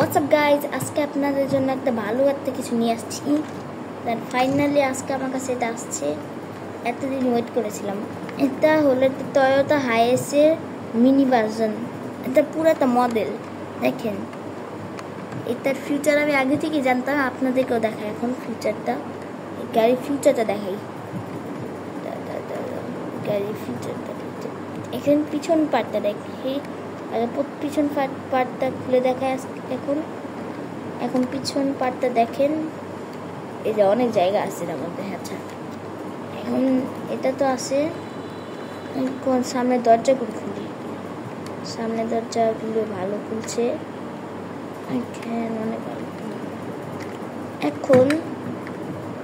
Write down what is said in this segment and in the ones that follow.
WhatsApp guys, আজকে আপনাদের জন্য একটা ভালো একটা কিছু নিয়ে আসছি। দেন ফাইনালি আজকে আমার কাছে এটা আসছে। এতদিন ওয়েট করেছিলাম। এটা হলো টয়োটা হাইএসের মিনি ভার্সন। এটা পুরো একটা মডেল। দেখেন, এটার ফিউচার আমি আগে থেকেই জানতাম, আপনাদেরকেও দেখাই এখন ফিউচারটা। গাড়ির ফিউচারটা দেখাই। গাড়ির ফিউচারটা এখানে পিছন পার্টটা দেখি। পিছন পার্টটা খুলে দেখায় এখন পিছন পার্টটা দেখেন। এই যে অনেক জায়গা আছে এর মধ্যে। আচ্ছা, এখন এটা তো আছে। সামনের দরজাগুলো খুলি। সামনের দরজাগুলো ভালো খুলছে। অনেক ভালো।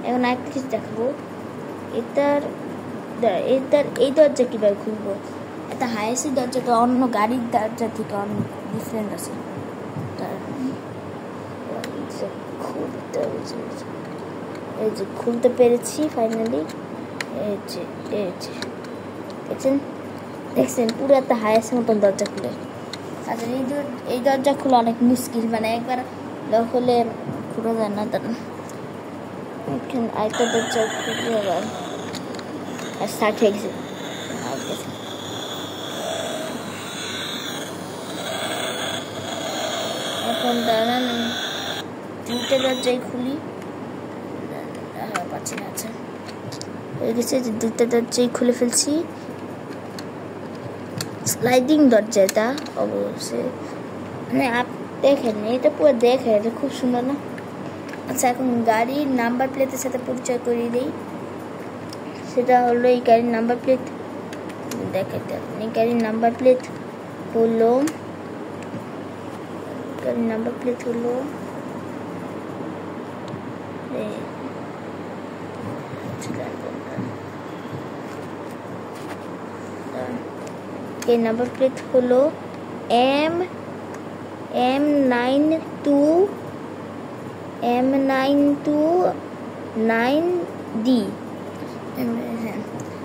এখন একটা কিছু দেখাবো। এটার এই দরজা কীভাবে খুলবো। এটা হাইএসের দরজাটা অন্য গাড়ির দরজা থেকে অনেক ডিফারেন্ট আছে। এই যে খুলতে পেরেছি ফাইনালি। দেখছেন পুরো একটা হাইএসের মতন দরজা খুলে। আচ্ছা, এই দরজা খোলা অনেক মুশকিল, মানে একবার লক হলে খুলে যায় না। তার এখানে আরেকটা দরজা খুলে আবার স্টার্ট হয়ে গেছে। এখন দাঁড়ান, দুইটা দরজাই খুলি। পাচ্ছি না। আচ্ছা, হয়ে গেছে যে দুইটা দরজাই খুলে ফেলছি। স্লাইডিং দরজা এটা অবশ্যই, মানে দেখেন এটা পুরো দেখে, এটা খুব সুন্দর না? আচ্ছা, এখন গাড়ির নাম্বার প্লেটের সাথে পরিচয় করিয়ে দিই। সেটা হলো এই গাড়ির নাম্বার প্লেট দেখাতে। আপনি গাড়ির নাম্বার প্লেট হলো এই নাম্বার প্লেট হলো M929D।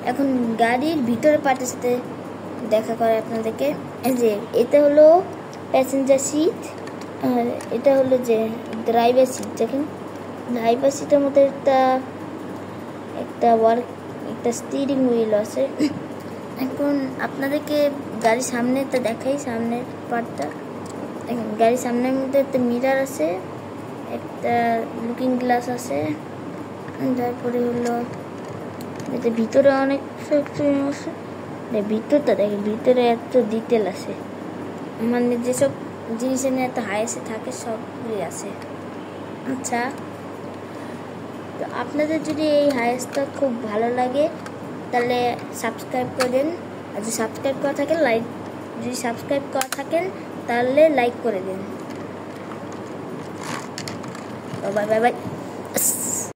এখন গাড়ির ভিতরে পার্টের সাথে দেখা করে আপনাদেরকে। এই যে এটা হলো প্যাসেঞ্জার সিট, আর এটা হলো যে ড্রাইভার সিট। দেখেন, ড্রাইভার সিটের মধ্যে একটা স্টিয়ারিং হুইল আছে। এখন আপনাদেরকে গাড়ির সামনেটা দেখাই, সামনের পার্টটা। গাড়ির সামনের মধ্যে একটা মিরার আছে, একটা লুকিং গ্লাস আছে। তারপরে হলো এটা ভিতরে অনেক আছে। ভিতরটা দেখেন, ভিতরে এত ডিটেল আছে, মানে যেসব জিনিসের নিয়ে এত হাইয়েস্টে থাকে সবগুলি আছে। আচ্ছা, তো আপনাদের যদি এই হাইয়েস্টটা খুব ভালো লাগে তাহলে সাবস্ক্রাইব করে দিন। আর যদি সাবস্ক্রাইব করা থাকেন তাহলে লাইক করে দিন। Bye bye bye.